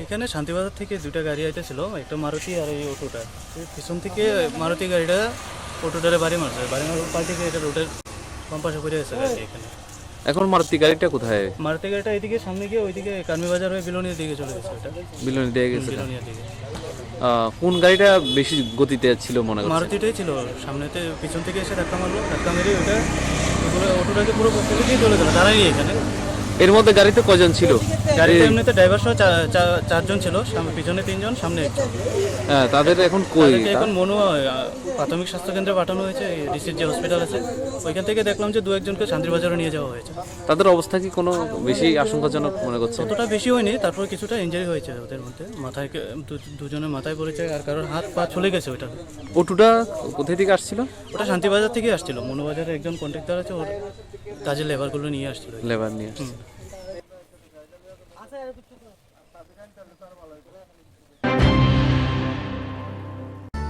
এখানে শান্তিবাজার থেকে দুটা গাড়ি আইতেছিল, একটা মারুতি আর এই অটোটা। পিছন থেকে মারুতি গাড়িটা অটোটারে বাড়ি মারছে, বাড়ি মারার পাল্টে এটা রোডের বাম পাশে পড়ে গেছে গাড়ি। এখানে এখন মারুতি গাড়িটা কোথায়? মারুতি গাড়িটা এইদিকে সামনে গিয়ে ওইদিকে কার্মি বাজার হয়ে বিলোনিয়ার দিকে চলে গেছে। ওটা বিলনি দিয়ে গেছে। বিলোনিয়ার দিকে। কোন গাড়িটা বেশি গতিতে ছিল মনে করছেন? মারুতিটাই ছিল সামনেতে, পিছন থেকে এসে ধাক্কা মারলো, ধাক্কা মেরে ওটা অটোটাকে পুরো পক্ষ থেকেই চলে গেল, দাঁড়াই এখানে। এর মধ্যে গাড়িতে কজন ছিল? গাড়িতে এমনিতে ড্রাইভার সহ চারজন ছিল, পিছনে তিনজন, সামনে একজন। হ্যাঁ, তাদের এখন কই? তাদেরকে এখন মনুয়া প্রাথমিক স্বাস্থ্য কেন্দ্রে পাঠানো হয়েছে, ডিসির যে হসপিটাল আছে ওইখান থেকে দেখলাম যে দু একজনকে শান্তিবাজারে নিয়ে যাওয়া হয়েছে। তাদের অবস্থা কি কোনো বেশি আশঙ্কাজনক মনে করছে? অতটা বেশি হয়নি, তারপর কিছুটা ইনজারি হয়েছে ওদের মধ্যে। মাথায় দুজনের মাথায় পড়েছে, আর কারোর হাত পা চলে গেছে। ওইটা অটোটা কোথায় থেকে আসছিল? ওটা শান্তিবাজার থেকে আসছিল, মনুবাজারে একজন কন্ট্রাক্টর আছে, ওর কাজের লেবারগুলো নিয়ে আসছিল। লেবার নিয়ে আসছে।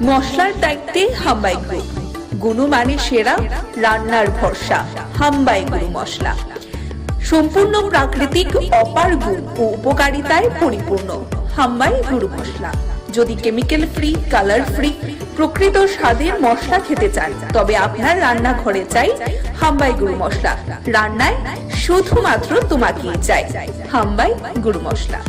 মশলার দায়িত্বে হাম্বাই গ্রুপ, গুণমানে সেরা, রান্নার ভরসা। হাম্বাই গুরু মশলা সম্পূর্ণ প্রাকৃতিক, অপার গুণ ও উপকারিতায় পরিপূর্ণ। হাম্বাই গুরু মশলা। যদি কেমিক্যাল ফ্রি, কালার ফ্রি, প্রকৃত স্বাদের মশলা খেতে চান, তবে আপনার রান্নাঘরে চাই হাম্বাই গুরু মশলা। রান্নায় শুধুমাত্র তোমাকেই চাই হাম্বাই গুরু মশলা।